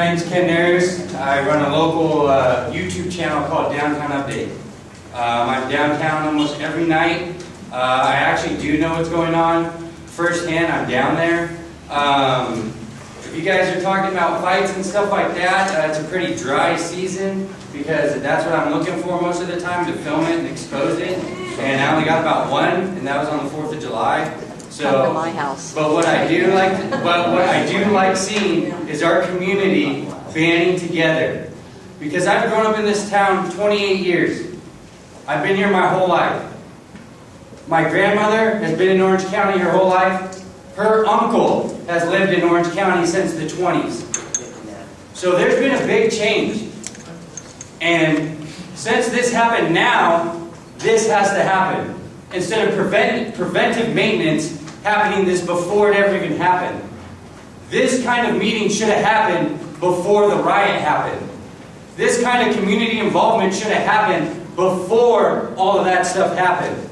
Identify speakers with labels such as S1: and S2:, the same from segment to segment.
S1: name's Ken Nares. I run a local YouTube channel called Downtown Update. I'm downtown almost every night. I actually do know what's going on firsthand. I'm down there. If you guys are talking about fights and stuff like that, it's a pretty dry season because that's what I'm looking for most of the time, to film it and expose it. And I only got about one, and that was on the 4th of July. So,
S2: come to my house.
S1: But what I do like seeing is our community banding together. Because I've grown up in this town 28 years. I've been here my whole life. My grandmother has been in Orange County her whole life. Her uncle has lived in Orange County since the 20s. So there's been a big change. And since this happened now, this has to happen. Instead of preventive maintenance happening this before it ever even happened. This kind of meeting should have happened before the riot happened. This kind of community involvement should have happened before all of that stuff happened.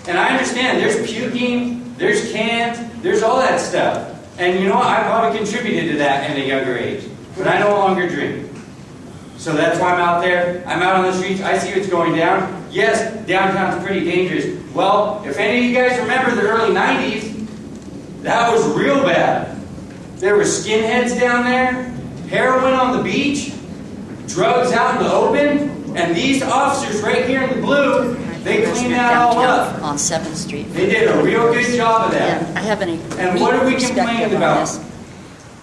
S1: And I understand there's puking, there's cans, there's all that stuff. And you know what? I probably contributed to that at a younger age. But I no longer drink. So that's why I'm out there. I'm out on the streets. I see what's going down. Yes, downtown's pretty dangerous. Well, if any of you guys remember the early 90s, that was real bad. There were skinheads down there, heroin on the beach, drugs out in the open, and these officers right here in the blue, they cleaned that all up.
S2: On 7th Street.
S1: They did a real good job of that.
S2: Yeah, I have any.
S1: And what are we complaining about?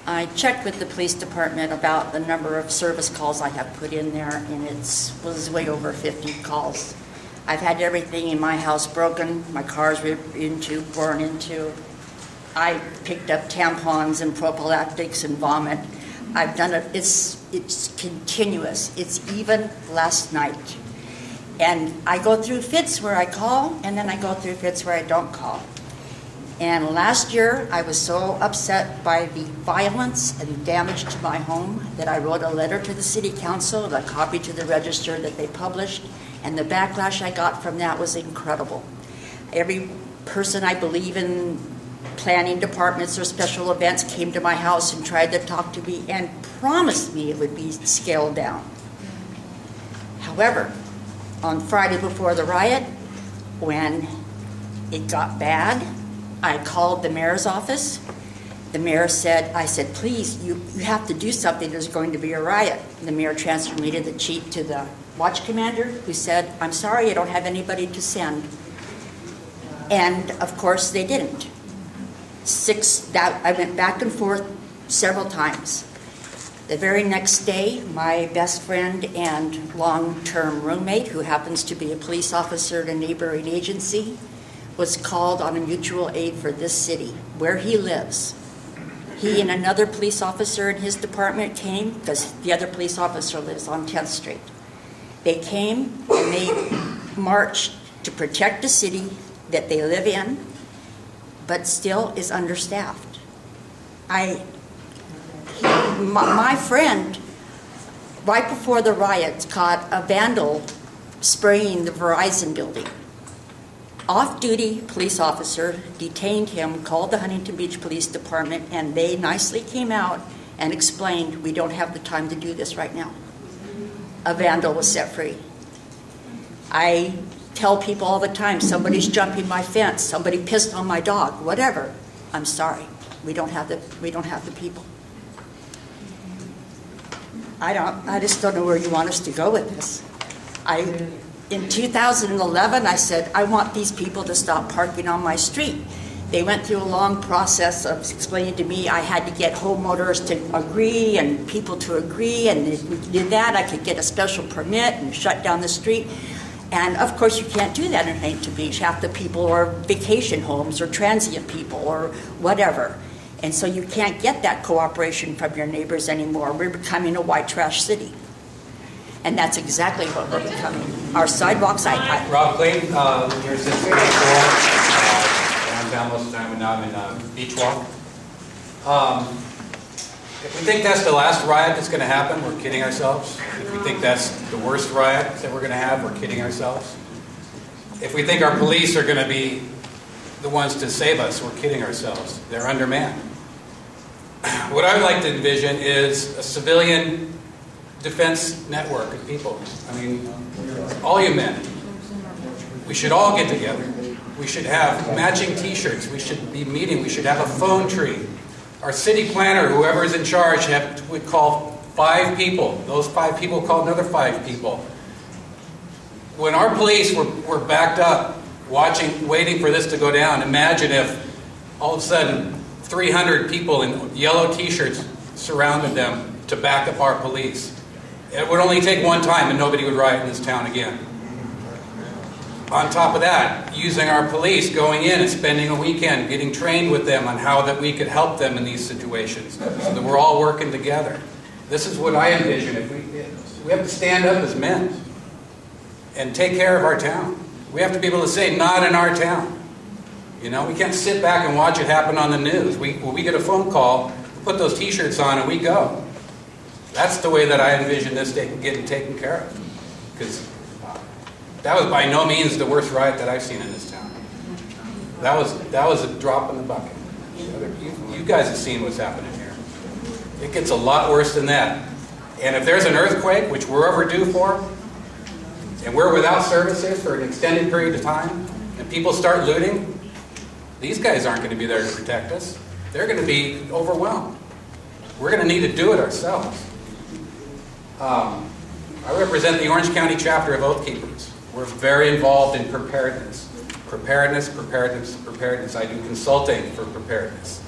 S2: I checked with the police department about the number of service calls I have put in there, and it was way over 50 calls. I've had everything in my house broken, my car's ripped into, born into. I picked up tampons and prophylactics and vomit. I've done it. It's continuous. It's even last night. And I go through fits where I call, and then I go through fits where I don't call. And last year, I was so upset by the violence and damage to my home that I wrote a letter to the city council, a copy to the register that they published, and the backlash I got from that was incredible. Every person I believe in planning departments or special events came to my house and tried to talk to me and promised me it would be scaled down. However, on Friday before the riot, when it got bad, I called the mayor's office. The mayor said, I said, please, you have to do something. There's going to be a riot. The mayor transferred me to the watch commander, who said, I'm sorry, I don't have anybody to send. And of course they didn't. I went back and forth several times. The very next day, my best friend and long-term roommate, who happens to be a police officer at a neighboring agency, was called on a mutual aid for this city, where he lives. He and another police officer in his department came, because the other police officer lives on 10th Street. They came and they marched to protect the city that they live in, but still is understaffed. My friend, right before the riots, caught a vandal spraying the Verizon building. Off-duty police officer detained him, called the Huntington Beach Police Department, and they nicely came out and explained, we don't have the time to do this right now. A vandal was set free. I tell people all the time, somebody's jumping my fence, somebody pissed on my dog, whatever. I'm sorry, we don't have the people. I just don't know where you want us to go with this. In 2011, I said, I want these people to stop parking on my street. They went through a long process of explaining to me I had to get homeowners to agree and people to agree, and if we did that, I could get a special permit and shut down the street. And of course, you can't do that in Huntington Beach. Half the people are vacation homes or transient people or whatever. And so you can't get that cooperation from your neighbors anymore. We're becoming a white trash city. And that's exactly what we're becoming. Our sidewalks,
S3: Rob Clayton, here since 84. Downtown most of the time, and now I'm in Beach Walk. If we think that's the last riot that's going to happen, we're kidding ourselves. If we think that's the worst riot that we're going to have, we're kidding ourselves. If we think our police are going to be the ones to save us, we're kidding ourselves. They're undermanned. what I'd like to envision is a civilian defense network of people. I mean, all you men. We should all get together. We should have matching t-shirts. We should be meeting. We should have a phone tree. Our city planner, whoever is in charge, would call 5 people. Those 5 people call another 5 people. When our police were backed up, waiting for this to go down, imagine if all of a sudden 300 people in yellow t-shirts surrounded them to back up our police. It would only take one time and nobody would riot in this town again. On top of that, using our police, going in and spending a weekend, getting trained with them on how that we could help them in these situations, so that we're all working together. This is what I envision. We have to stand up as men and take care of our town. We have to be able to say, not in our town. You know, we can't sit back and watch it happen on the news. When we get a phone call, we put those t-shirts on and we go. That's the way that I envision this getting taken care of. Because that was by no means the worst riot that I've seen in this town. That was a drop in the bucket. You guys have seen what's happening here. It gets a lot worse than that. And if there's an earthquake, which we're overdue for, and we're without services for an extended period of time, and people start looting, these guys aren't going to be there to protect us. They're going to be overwhelmed. We're going to need to do it ourselves. I represent the Orange County chapter of Oath Keepers. We're very involved in preparedness. Preparedness, preparedness, preparedness. I do consulting for preparedness.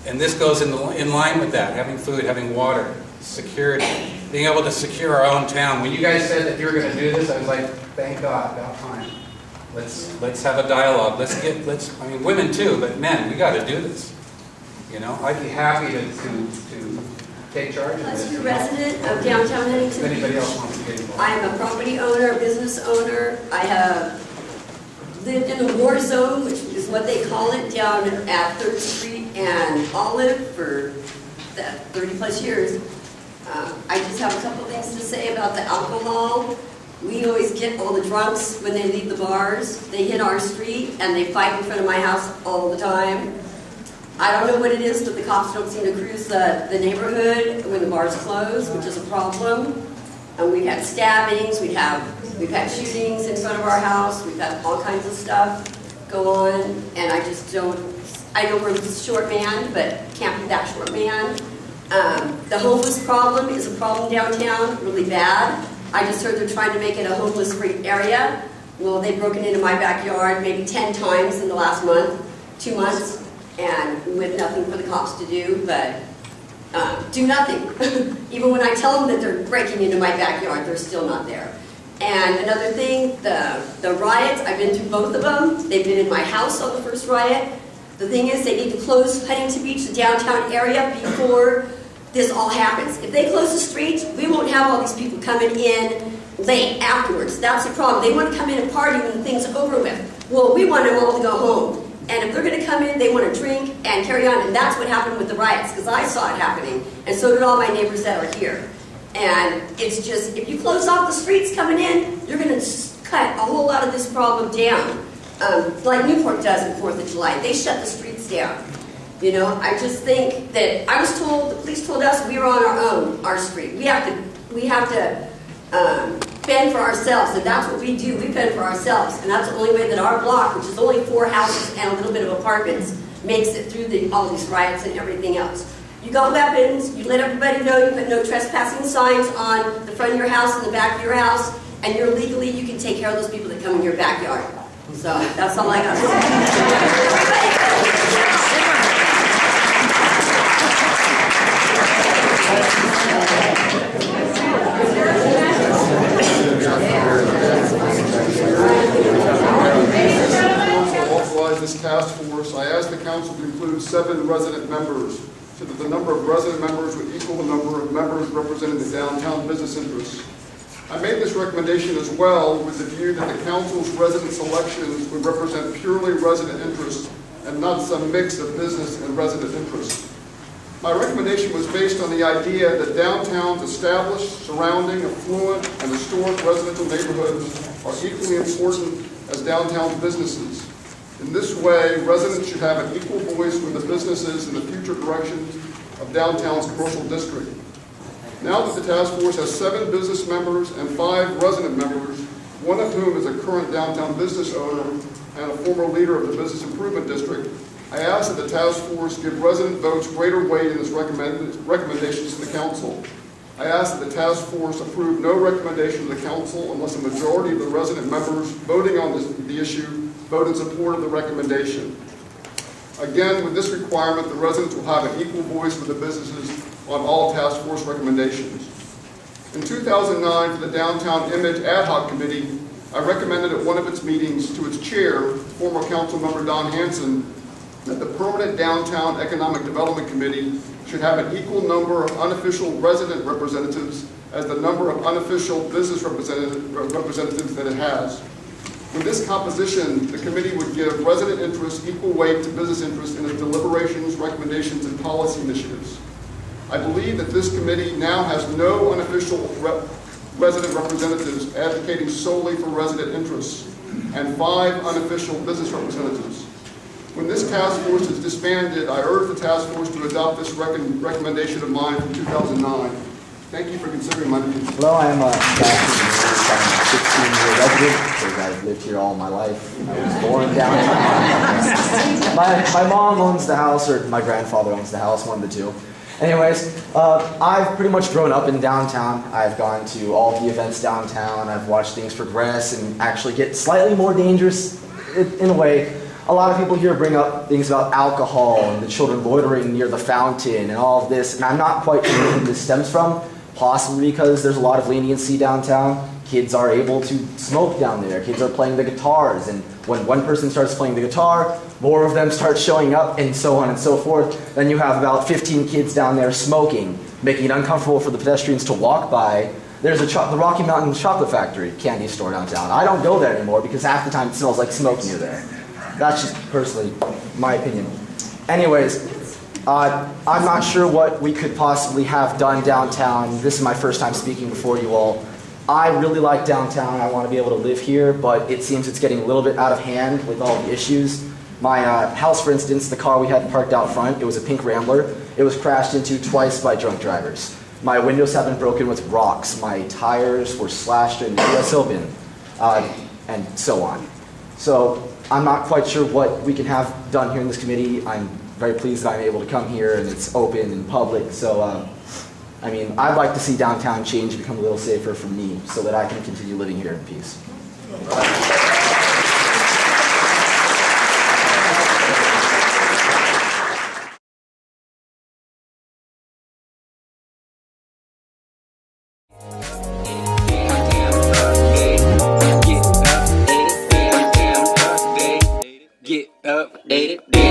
S3: And this goes in line with that, having food, having water, security, being able to secure our own town. When you guys said that you were going to do this, I was like, thank God, about time. Let's have a dialogue. I mean, women too, but men, we got to do this. You know, I'd be happy to take charge of this.
S4: I'm a resident of downtown Huntington Beach.
S3: If anybody else wants to get involved.
S4: I am a property owner, a business owner. I have lived in a war zone, which is what they call it, down at 3rd Street and Olive for 30 plus years. I just have a couple things to say about the alcohol. We always get all the drunks when they leave the bars. They hit our street and they fight in front of my house all the time. I don't know what it is, but the cops don't seem to cruise the neighborhood when the bars close, which is a problem. And we've had stabbings, we've had shootings in front of our house, we've had all kinds of stuff go on, and I know we're a short man, but can't be that short man. The homeless problem is a problem downtown, really bad. I just heard they're trying to make it a homeless-free area. Well, they've broken into my backyard maybe 10 times in the last 2 months. And with nothing for the cops to do, but do nothing. Even when I tell them that they're breaking into my backyard, they're still not there. And another thing, the riots, I've been through both of them. They've been in my house on the first riot. The thing is, they need to close Huntington Beach, the downtown area, before this all happens. If they close the streets, we won't have all these people coming in late afterwards. That's the problem. They want to come in and party when the thing's over with. Well, we want them all to go home. And if they're going to come in, they want to drink and carry on. And that's what happened with the riots, because I saw it happening. And so did all my neighbors that are here. And it's just, if you close off the streets coming in, you're going to cut a whole lot of this problem down. Like Newport does on 4th of July. They shut the streets down. You know, I just think that, I was told, the police told us we were on our own, our street. We have to fend for ourselves, and that's what we do. We fend for ourselves, and that's the only way that our block, which is only 4 houses and a little bit of apartments, makes it through all these riots and everything else. You got weapons, you let everybody know, you put no trespassing signs on the front of your house and the back of your house, and you're legally, you can take care of those people that come in your backyard. So that's all I got to say.
S5: Authorize this task force. I asked the council to include 7 resident members, so that the number of resident members would equal the number of members representing the downtown business interests. I made this recommendation as well with the view that the council's resident selections would represent purely resident interests and not some mix of business and resident interests. My recommendation was based on the idea that downtowns established, surrounding, affluent, and historic residential neighborhoods are equally important as downtown businesses. In this way, residents should have an equal voice with the businesses in the future directions of downtown's commercial district. Now that the task force has 7 business members and 5 resident members, one of whom is a current downtown business owner and a former leader of the Business Improvement District, I ask that the task force give resident votes greater weight in its recommendations to the council. I ask that the task force approve no recommendation to the council unless a majority of the resident members voting on the issue vote in support of the recommendation. Again, with this requirement, the residents will have an equal voice with the businesses on all task force recommendations. In 2009, for the Downtown Image Ad Hoc Committee, I recommended at one of its meetings to its chair, former council member Don Hanson, that the permanent Downtown Economic Development Committee should have an equal number of unofficial resident representatives as the number of unofficial business representatives that it has. With this composition, the committee would give resident interests equal weight to business interests in its deliberations, recommendations, and policy initiatives. I believe that this committee now has no unofficial resident representatives advocating solely for resident interests and 5 unofficial business representatives. When this task force is disbanded, I urge the task force to adopt this recommendation of mine from 2009. Thank you for considering my opinion.
S6: Hello, I am a 16-year resident because I've lived here all my life. I was born downtown. My mom owns the house, or my grandfather owns the house, one of the two. Anyways, I've pretty much grown up in downtown. I've gone to all the events downtown. I've watched things progress and actually get slightly more dangerous in a way. A lot of people here bring up things about alcohol and the children loitering near the fountain and all of this, and I'm not quite sure where this stems from, possibly because there's a lot of leniency downtown. Kids are able to smoke down there. Kids are playing the guitars, and when one person starts playing the guitar, more of them start showing up, and so on and so forth. Then you have about 15 kids down there smoking, making it uncomfortable for the pedestrians to walk by. There's the Rocky Mountain Chocolate Factory candy store downtown. I don't go there anymore because half the time it smells like smoke near there. That's just personally my opinion. Anyways, I'm not sure what we could possibly have done downtown. This is my first time speaking before you all. I really like downtown. I want to be able to live here, but it seems it's getting a little bit out of hand with all the issues. My house, for instance, the car we had parked out front, it was a pink Rambler. It was crashed into twice by drunk drivers. My windows have been broken with rocks. My tires were slashed and US Open, and so on. So I'm not quite sure what we can have done here in this committee. I'm very pleased that I'm able to come here and it's open and public. So, I mean, I'd like to see downtown change and become a little safer for me so that I can continue living here in peace.
S7: Get up, ate it.